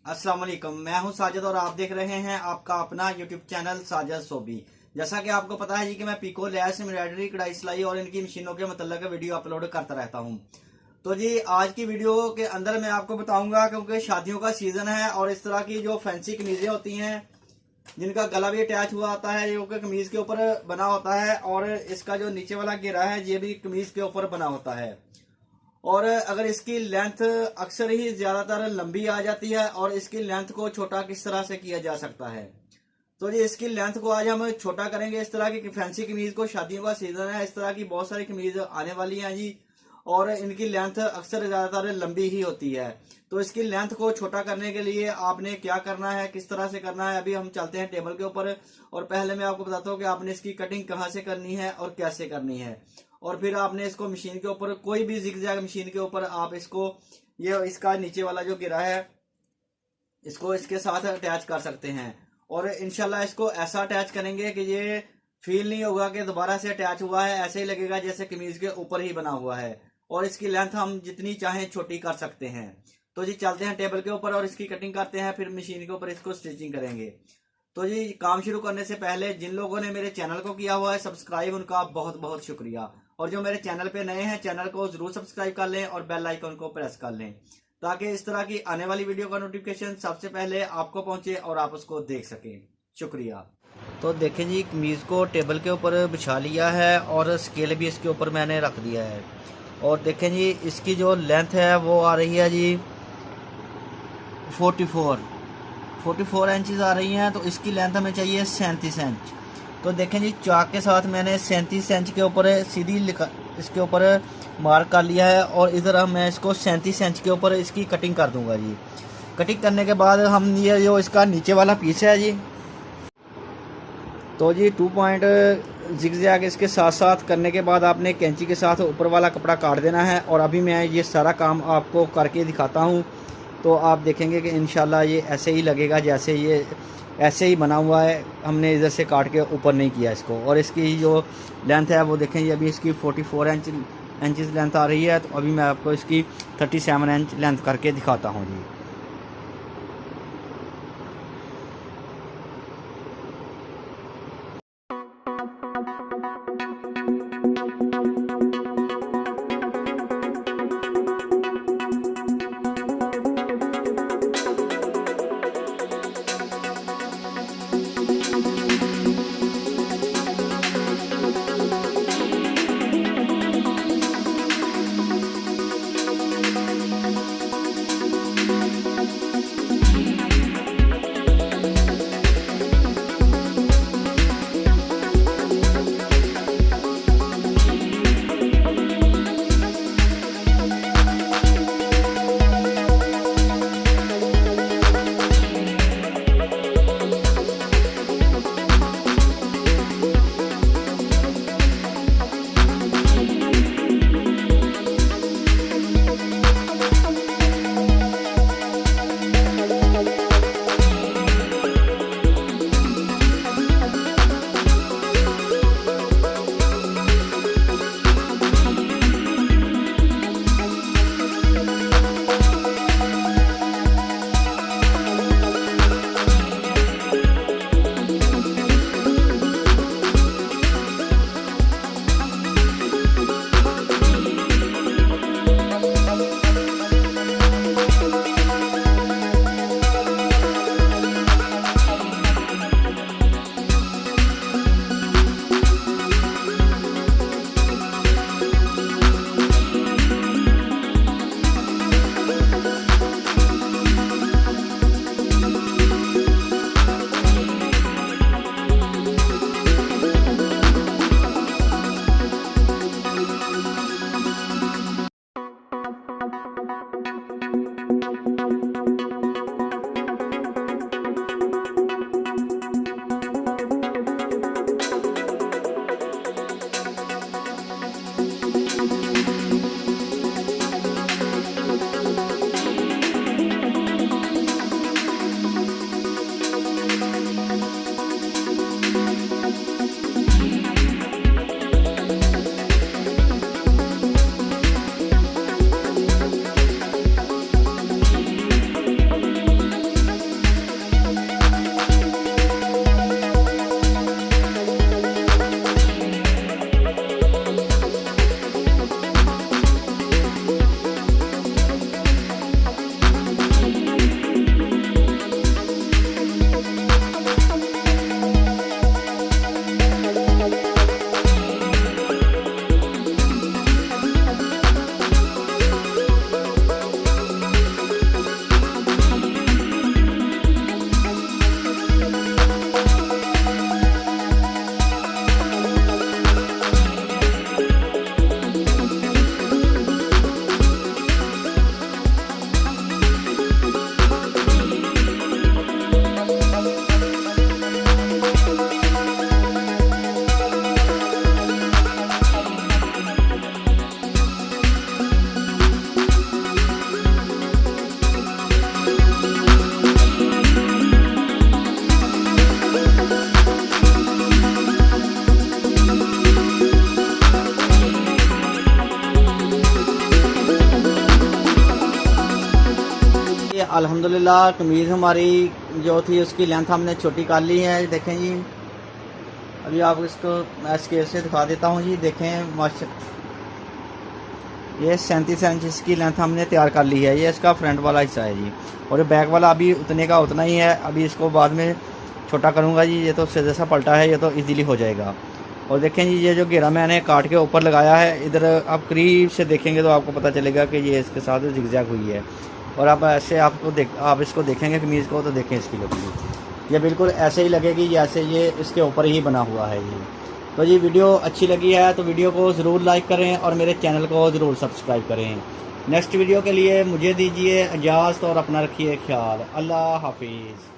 अस्सलाम वालेकुम। मैं हूं साजिद और आप देख रहे हैं आपका अपना यूट्यूब चैनल साजिद सोबी। जैसा कि आपको पता है जी कि मैं पीको, लैस, एम्ब्रॉयडरी, कढ़ाई सिलाई और इनकी मशीनों के मतलब वीडियो अपलोड करता रहता हूं। तो जी आज की वीडियो के अंदर मैं आपको बताऊंगा, क्योंकि शादियों का सीजन है और इस तरह की जो फैंसी कमीजें होती हैं जिनका गला भी अटैच हुआ आता है, जो कि कमीज के ऊपर बना होता है, और इसका जो नीचे वाला घेरा है ये भी कमीज के ऊपर बना होता है। और अगर इसकी लेंथ अक्सर ही ज्यादातर लंबी आ जाती है, और इसकी लेंथ को छोटा किस तरह से किया जा सकता है, तो जी इसकी लेंथ को आज हम छोटा करेंगे। इस तरह की फैंसी कमीज को, शादियों का सीजन है, इस तरह की बहुत सारी कमीज आने वाली हैं जी, और इनकी लेंथ अक्सर ज्यादातर लंबी ही होती है। तो इसकी लेंथ को छोटा करने के लिए आपने क्या करना है, किस तरह से करना है, अभी हम चलते हैं टेबल के ऊपर। और पहले मैं आपको बताता हूँ कि आपने इसकी कटिंग कहाँ से करनी है और कैसे करनी है। और फिर आपने इसको मशीन के ऊपर, कोई भी जिग-जैग मशीन के ऊपर आप इसको, ये इसका नीचे वाला जो गिरा है इसको इसके साथ अटैच कर सकते हैं। और इंशाल्लाह इसको ऐसा अटैच करेंगे कि ये फील नहीं होगा कि दोबारा से अटैच हुआ है, ऐसे ही लगेगा जैसे कमीज के ऊपर ही बना हुआ है। और इसकी लेंथ हम जितनी चाहें छोटी कर सकते हैं। तो जी चलते हैं टेबल के ऊपर और इसकी कटिंग करते हैं, फिर मशीन के ऊपर इसको स्टिचिंग करेंगे। तो जी काम शुरू करने से पहले जिन लोगों ने मेरे चैनल को किया हुआ है सब्सक्राइब, उनका बहुत बहुत शुक्रिया। और जो मेरे चैनल पे नए हैं, चैनल को जरूर सब्सक्राइब कर लें और बेल आइकन को प्रेस कर लें, ताकि इस तरह की आने वाली वीडियो का नोटिफिकेशन सबसे पहले आपको पहुंचे और आप उसको देख सकें। शुक्रिया। तो देखें जी, कमीज को टेबल के ऊपर बिछा लिया है और स्केल भी इसके ऊपर मैंने रख दिया है। और देखें जी, इसकी जो लेंथ है वो आ रही है जी 44 इंचज आ रही हैं। तो इसकी लेंथ हमें चाहिए 37 इंच। तो देखें जी, चाक के साथ मैंने 37 इंच के ऊपर सीधी इसके ऊपर मार्क कर लिया है, और इधर मैं इसको 37 इंच के ऊपर इसकी कटिंग कर दूंगा जी। कटिंग करने के बाद हम ये जो इसका नीचे वाला पीस है जी, तो जी 2 पॉइंट जिग-जैग इसके साथ साथ करने के बाद आपने कैंची के साथ ऊपर वाला कपड़ा काट देना है। और अभी मैं ये सारा काम आपको करके दिखाता हूँ, तो आप देखेंगे कि इंशाल्लाह ये ऐसे ही लगेगा जैसे ये ऐसे ही बना हुआ है, हमने इधर से काट के ऊपर नहीं किया इसको। और इसकी जो लेंथ है वो देखें, ये अभी इसकी 44 इंचज़ लेंथ आ रही है। तो अभी मैं आपको इसकी 37 इंच लेंथ करके दिखाता हूँ जी। अल्हम्दुलिल्लाह कमीज़ हमारी जो थी उसकी लेंथ हमने छोटी कर ली है। देखें जी, अभी आप इसको मैं स्केल से दिखा देता हूँ जी। देखें माशा, ये 37 इंच इसकी लेंथ हमने तैयार कर ली है। ये इसका फ्रंट वाला हिस्सा है जी, और ये बैक वाला अभी उतने का उतना ही है। अभी इसको बाद में छोटा करूँगा जी। ये तो सीधा सा पलटा है, ये तो इजीली हो जाएगा। और देखें जी, ये जो घेरा मैंने काट के ऊपर लगाया है, इधर आप करीब से देखेंगे तो आपको पता चलेगा कि ये इसके साथ जिगजैग हुई है। और आप ऐसे आप इसको देखेंगे कमीज़ को तो देखें इसकी लुक, ये बिल्कुल ऐसे ही लगेगी जैसे ये इसके ऊपर ही बना हुआ है ये। तो जी वीडियो अच्छी लगी है तो वीडियो को ज़रूर लाइक करें और मेरे चैनल को ज़रूर सब्सक्राइब करें। नेक्स्ट वीडियो के लिए मुझे दीजिए इजाज़त और अपना रखिए ख्याल। अल्लाह हाफिज़।